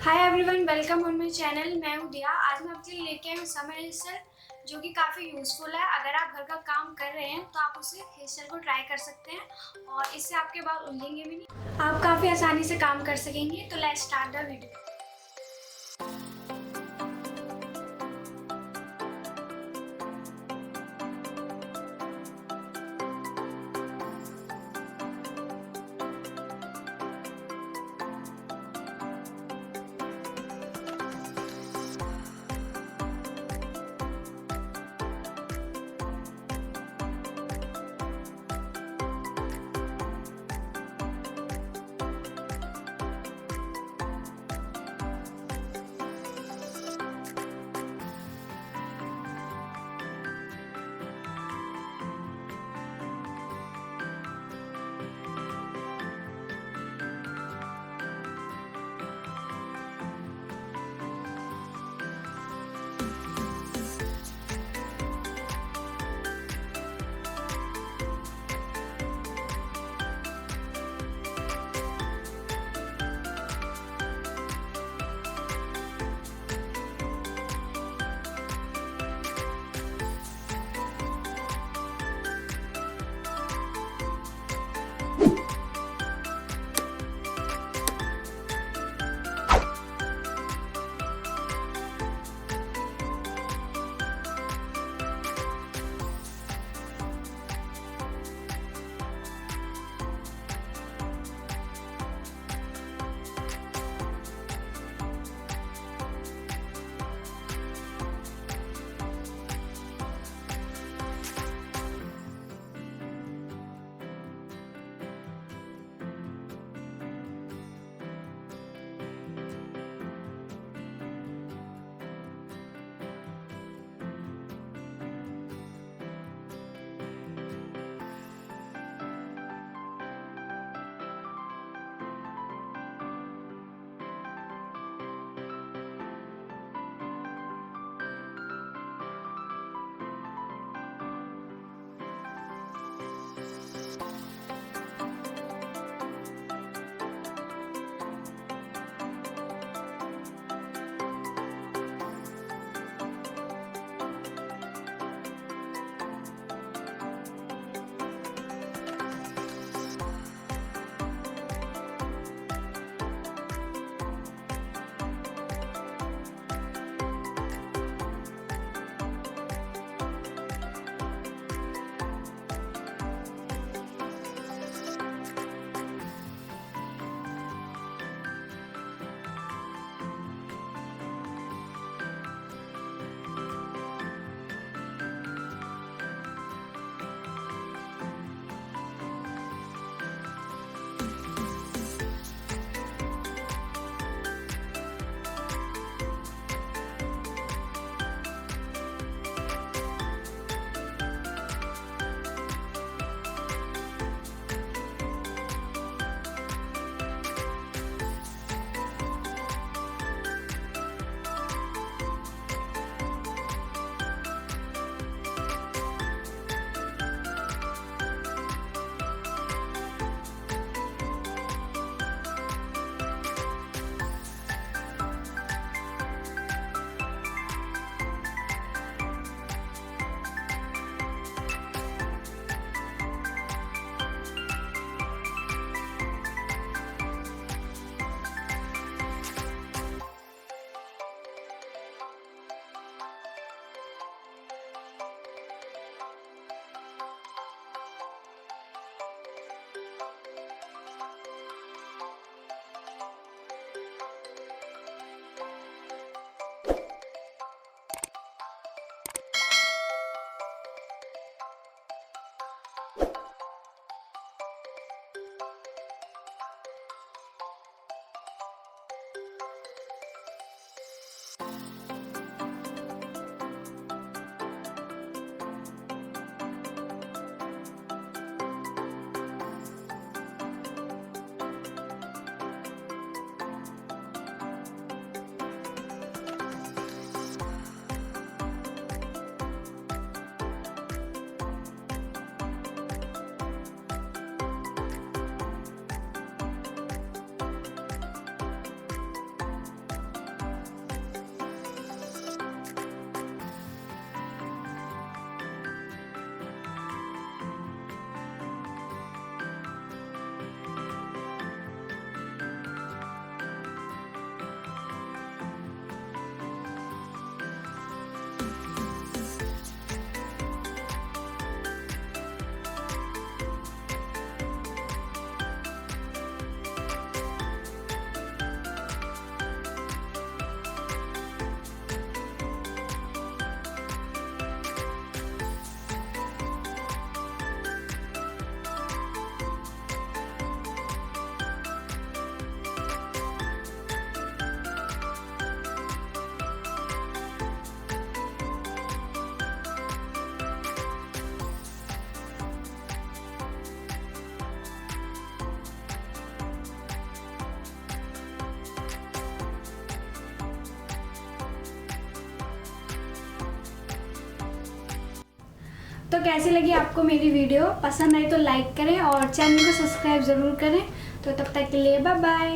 Hi everyone, welcome on my channel. मैं हूँ दिया। आज मैं आपके लिए लेके आई हूँ समर हेयर स्टाइल जो कि काफ़ी यूज़फुल है। अगर आप घर का काम कर रहे हैं तो आप उसे हेयर स्टाइल को ट्राई कर सकते हैं और इससे आपके बाल उलझेंगे भी नहीं। आप काफ़ी आसानी से काम कर सकेंगे। तो लेट्स स्टार्ट द वीडियो। तो कैसी लगी आपको मेरी वीडियो? पसंद आई तो लाइक करें और चैनल को सब्सक्राइब ज़रूर करें। तो तब तक के लिए बाय बाय।